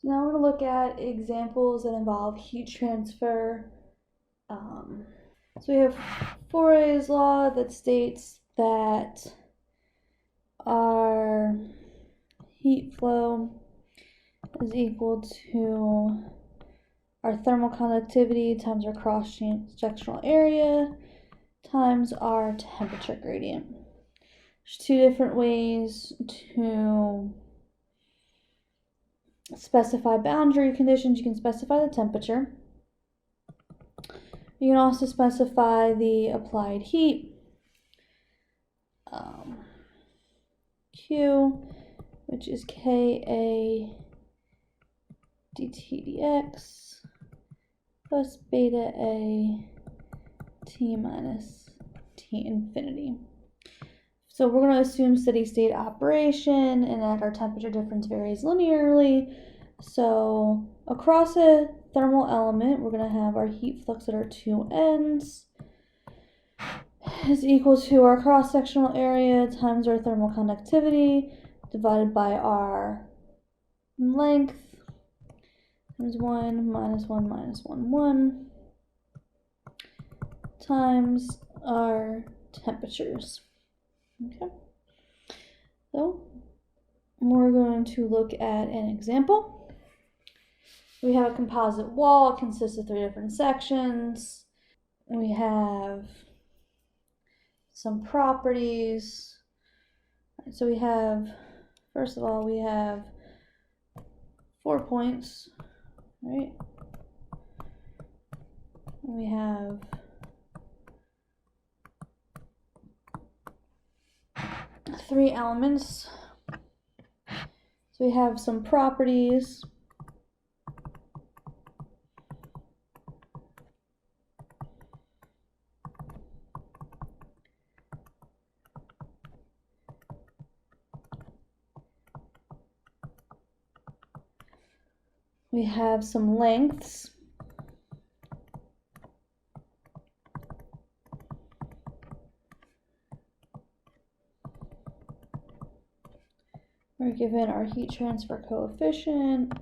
So now we're going to look at examples that involve heat transfer. So we have Fourier's law that states that our heat flow is equal to our thermal conductivity times our cross-sectional area times our temperature gradient. There's two different ways to specify boundary conditions. You can specify the temperature. You can also specify the applied heat, Q, which is Ka dt dx plus beta A T minus T infinity. So we're going to assume steady state operation and that our temperature difference varies linearly. So across a thermal element, we're going to have our heat flux at our two ends is equal to our cross-sectional area times our thermal conductivity divided by our length times 1 minus 1 minus 1, 1 times our temperatures. Okay, so we're going to look at an example. We have a composite wall. It consists of 3 different sections. We have some properties. So we have, first of all, we have 4 points, right? And we have three elements. So we have some properties. We have some lengths. We're given our heat transfer coefficient.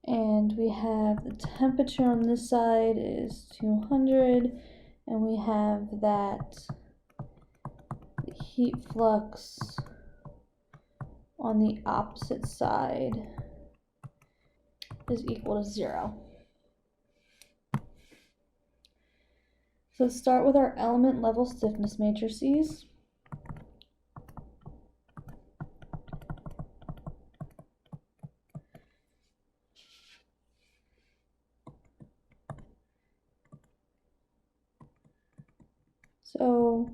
And we have the temperature on this side is 200, and we have that the heat flux on the opposite side is equal to 0. So let's start with our element level stiffness matrices. So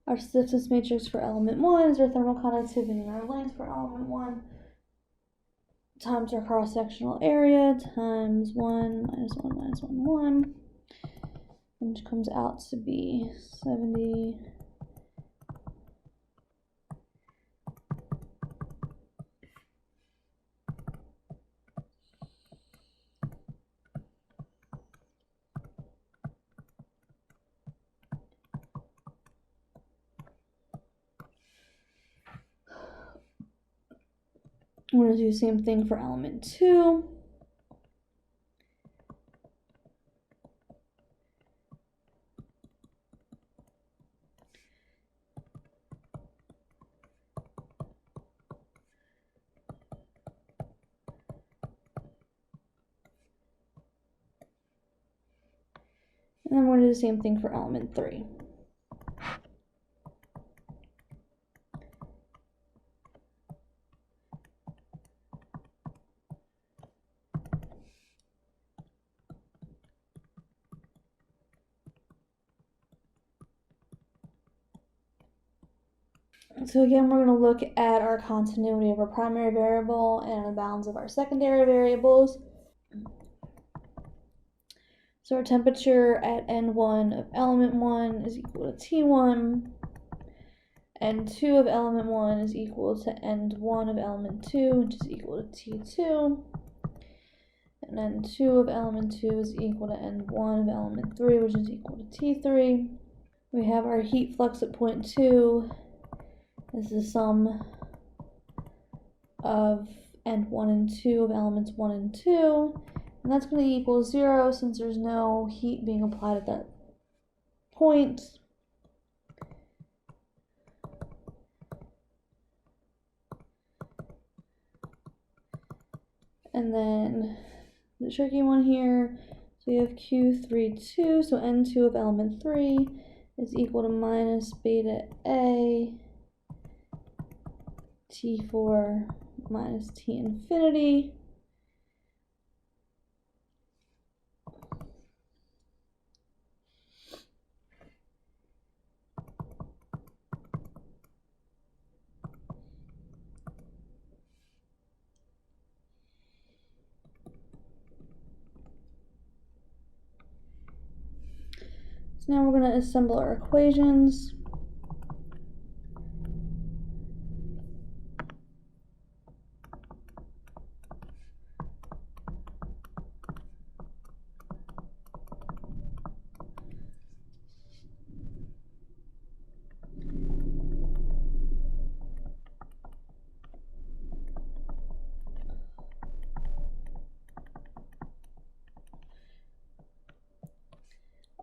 our stiffness matrix for element 1 is our thermal conductivity, and our length for element 1 times our cross-sectional area times 1 minus 1 minus 1, 1, which comes out to be 70. We're going to do the same thing for element 2. And then we're going to do the same thing for element 3. So again, we're going to look at our continuity of our primary variable and the bounds of our secondary variables. So our temperature at N1 of element 1 is equal to T1. N2 of element 1 is equal to N1 of element 2, which is equal to T2. And N2 of element 2 is equal to N1 of element 3, which is equal to T3. We have our heat flux at point 2 is the sum of N1 and 2 of elements 1 and 2, and that's going to equal 0 since there's no heat being applied at that point. And then the tricky one here, so we have Q32, so N2 of element 3 is equal to minus beta A T4 minus T infinity. So now we're going to assemble our equations.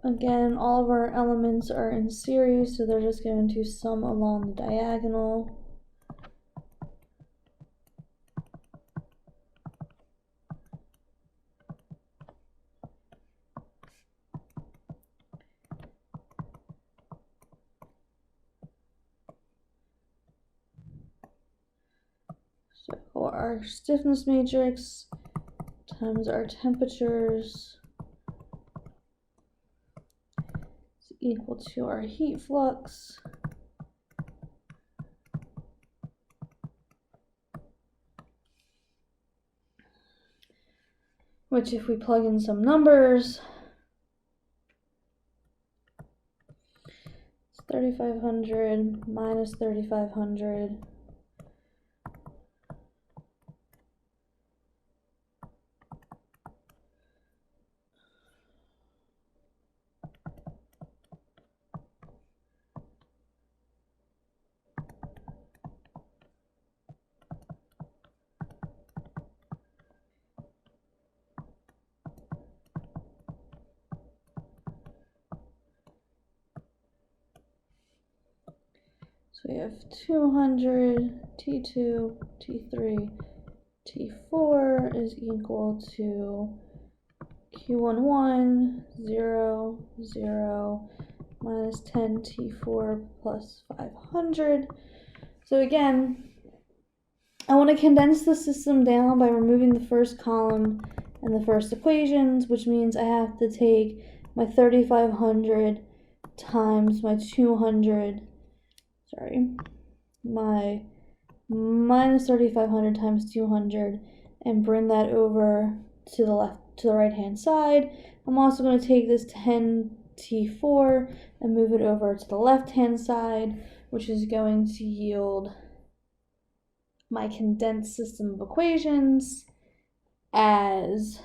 Again, all of our elements are in series, so they're just going to sum along the diagonal. So our stiffness matrix times our temperatures is equal to our heat flux. Which, if we plug in some numbers, it's 3,500 minus 3,500 So we have 200, T2, T3, T4 is equal to Q11, 0, 0, minus 10 T4 plus 500. So again, I want to condense the system down by removing the first column and the first equations, which means I have to take my 3,500 times my 200, my minus 3,500 times 200 and bring that over to the right hand side. I'm also going to take this 10 T4 and move it over to the left hand side, which is going to yield my condensed system of equations as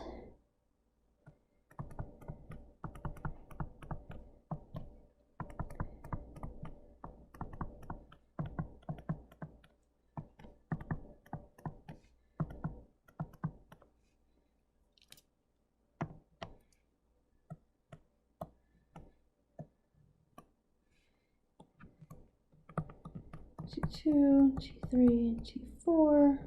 T2, T3, T4.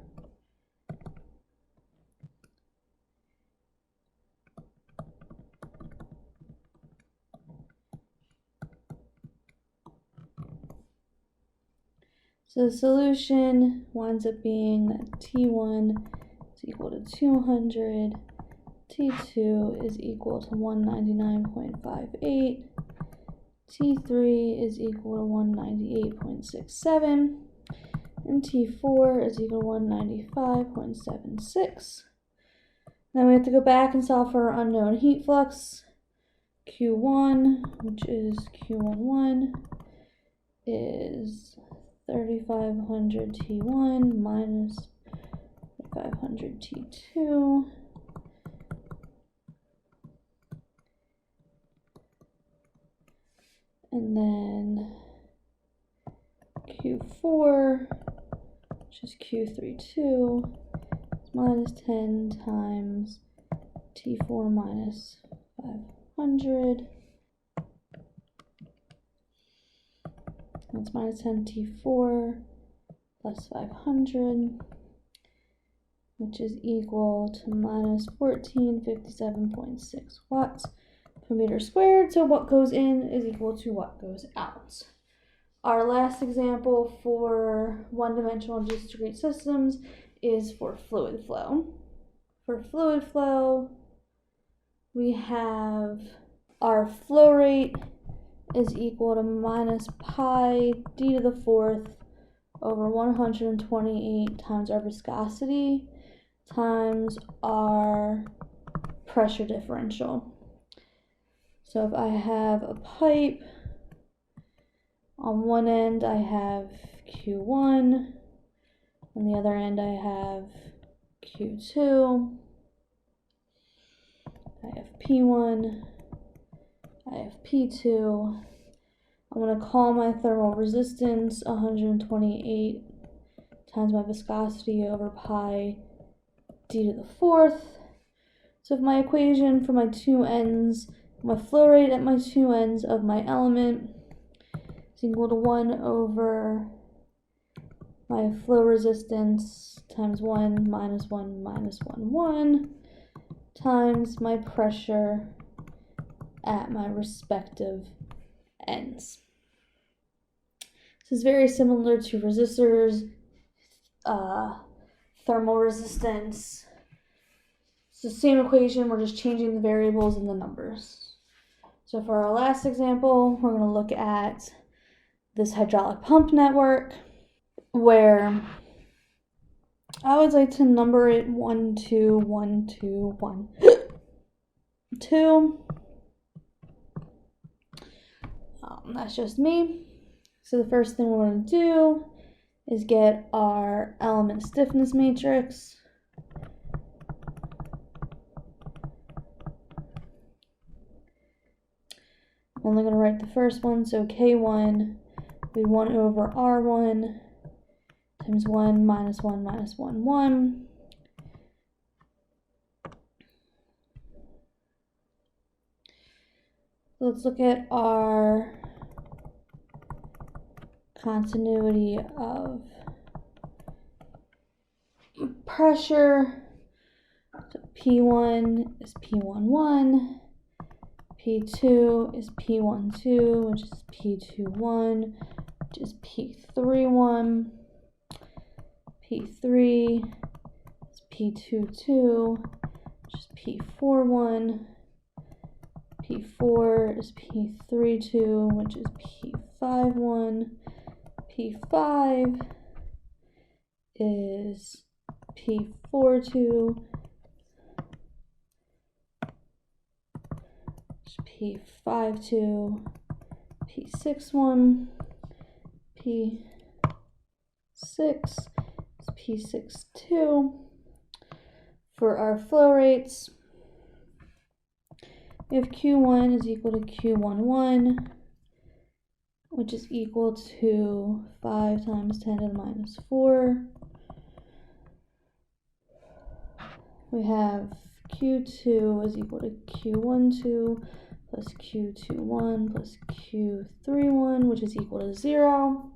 So the solution winds up being that T1 is equal to 200, T2 is equal to 199.58, T3 is equal to 198.67, and T4 is equal to 195.76. Then we have to go back and solve for our unknown heat flux. Q1, which is Q11, is 3,500 T1 minus 500 T2. And then Q4 which is Q32, is minus 10 times T4 minus 500. That's minus 10 T4 plus 500, which is equal to minus 1457.6 watts per meter squared. So what goes in is equal to what goes out. Our last example for one-dimensional discrete systems is for fluid flow. For fluid flow, we have our flow rate is equal to minus pi d to the fourth over 128 times our viscosity times our pressure differential. So if I have a pipe, on one end I have Q1, on the other end I have Q2, I have P1, I have P2. I'm going to call my thermal resistance 128 times my viscosity over pi d to the fourth. So if my equation for my two ends, my flow rate at my two ends of my element is equal to 1 over my flow resistance times 1 minus 1 minus 1, 1 times my pressure at my respective ends. This is very similar to resistors, thermal resistance. It's the same equation, we're just changing the variables and the numbers. So for our last example, we're going to look at this hydraulic pump network, where I would like to number it 1, 2, 1, 2, 1, 2. That's just me. So the first thing we're going to do is get our element stiffness matrix. I'm only going to write the first one, so K1 will be 1 over R1 times 1 minus 1 minus 1, 1. Let's look at our continuity of pressure. So P1 is P11, P2 is P12, which is P21, which is P31, P3 is P22, which is P41, P4 is P32, which is P51, P5 is P42, P52, P61, P6 is P62. For our flow rates, we have Q1 is equal to Q11, which is equal to 5 times 10 to the minus 4. We have Q2 is equal to Q12 plus Q21 plus Q31, which is equal to 0.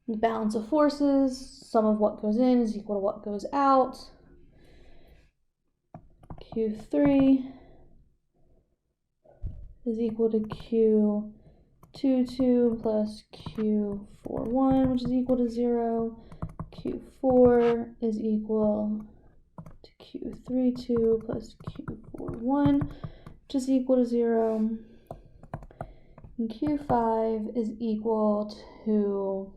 The balance of forces, sum of what goes in is equal to what goes out. Q3 is equal to Q22 plus Q41, which is equal to 0. Q4 is equal to Q32 plus Q41, which is equal to 0. And Q5 is equal to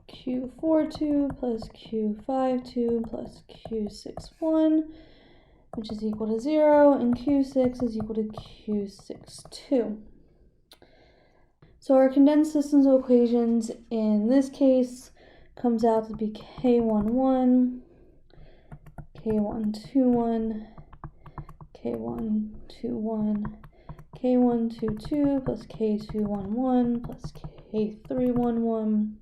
Q42 plus Q52 plus Q61, which is equal to 0, and Q6 is equal to Q62. So our condensed systems equations in this case comes out to be K11, K121, K121, K122 plus K211 plus K311.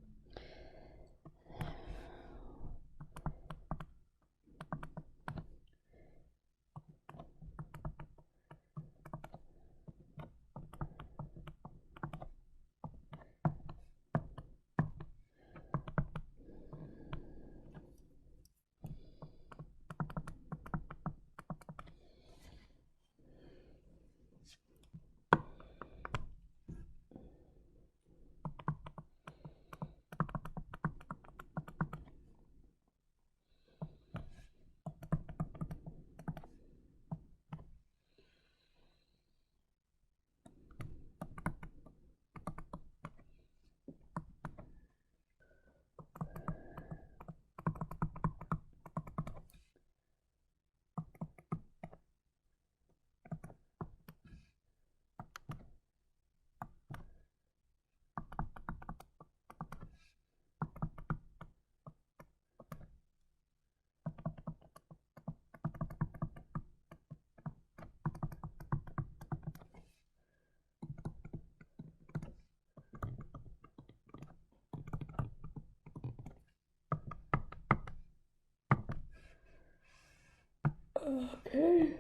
Okay.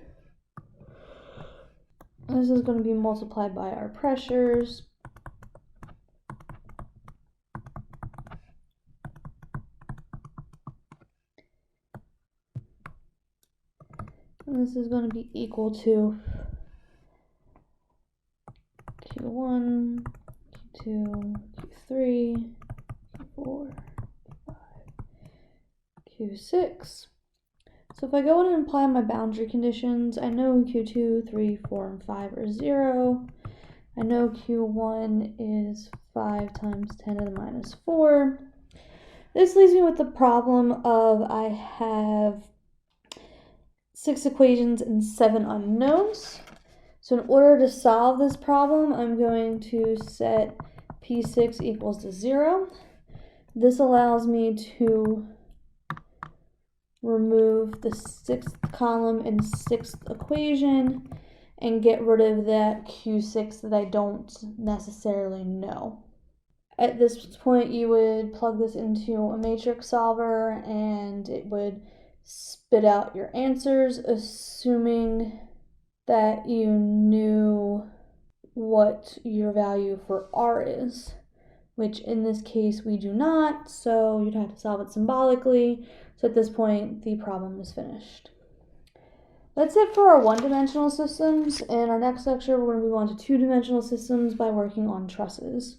This is going to be multiplied by our pressures. And this is going to be equal to Q1, Q2, Q3, Q4, Q5, Q6. So if I go in and apply my boundary conditions, I know Q2, 3, 4, and 5 are 0. I know Q1 is 5 times 10 to the minus 4. This leaves me with the problem of I have 6 equations and 7 unknowns. So in order to solve this problem, I'm going to set P6 equals to 0. This allows me to remove the 6th column and 6th equation and get rid of that Q6 that I don't necessarily know. At this point, you would plug this into a matrix solver and it would spit out your answers, assuming that you knew what your value for R is, which in this case we do not, so you'd have to solve it symbolically. So at this point, the problem is finished. That's it for our one-dimensional systems. In our next lecture, we're going to move on to two-dimensional systems by working on trusses.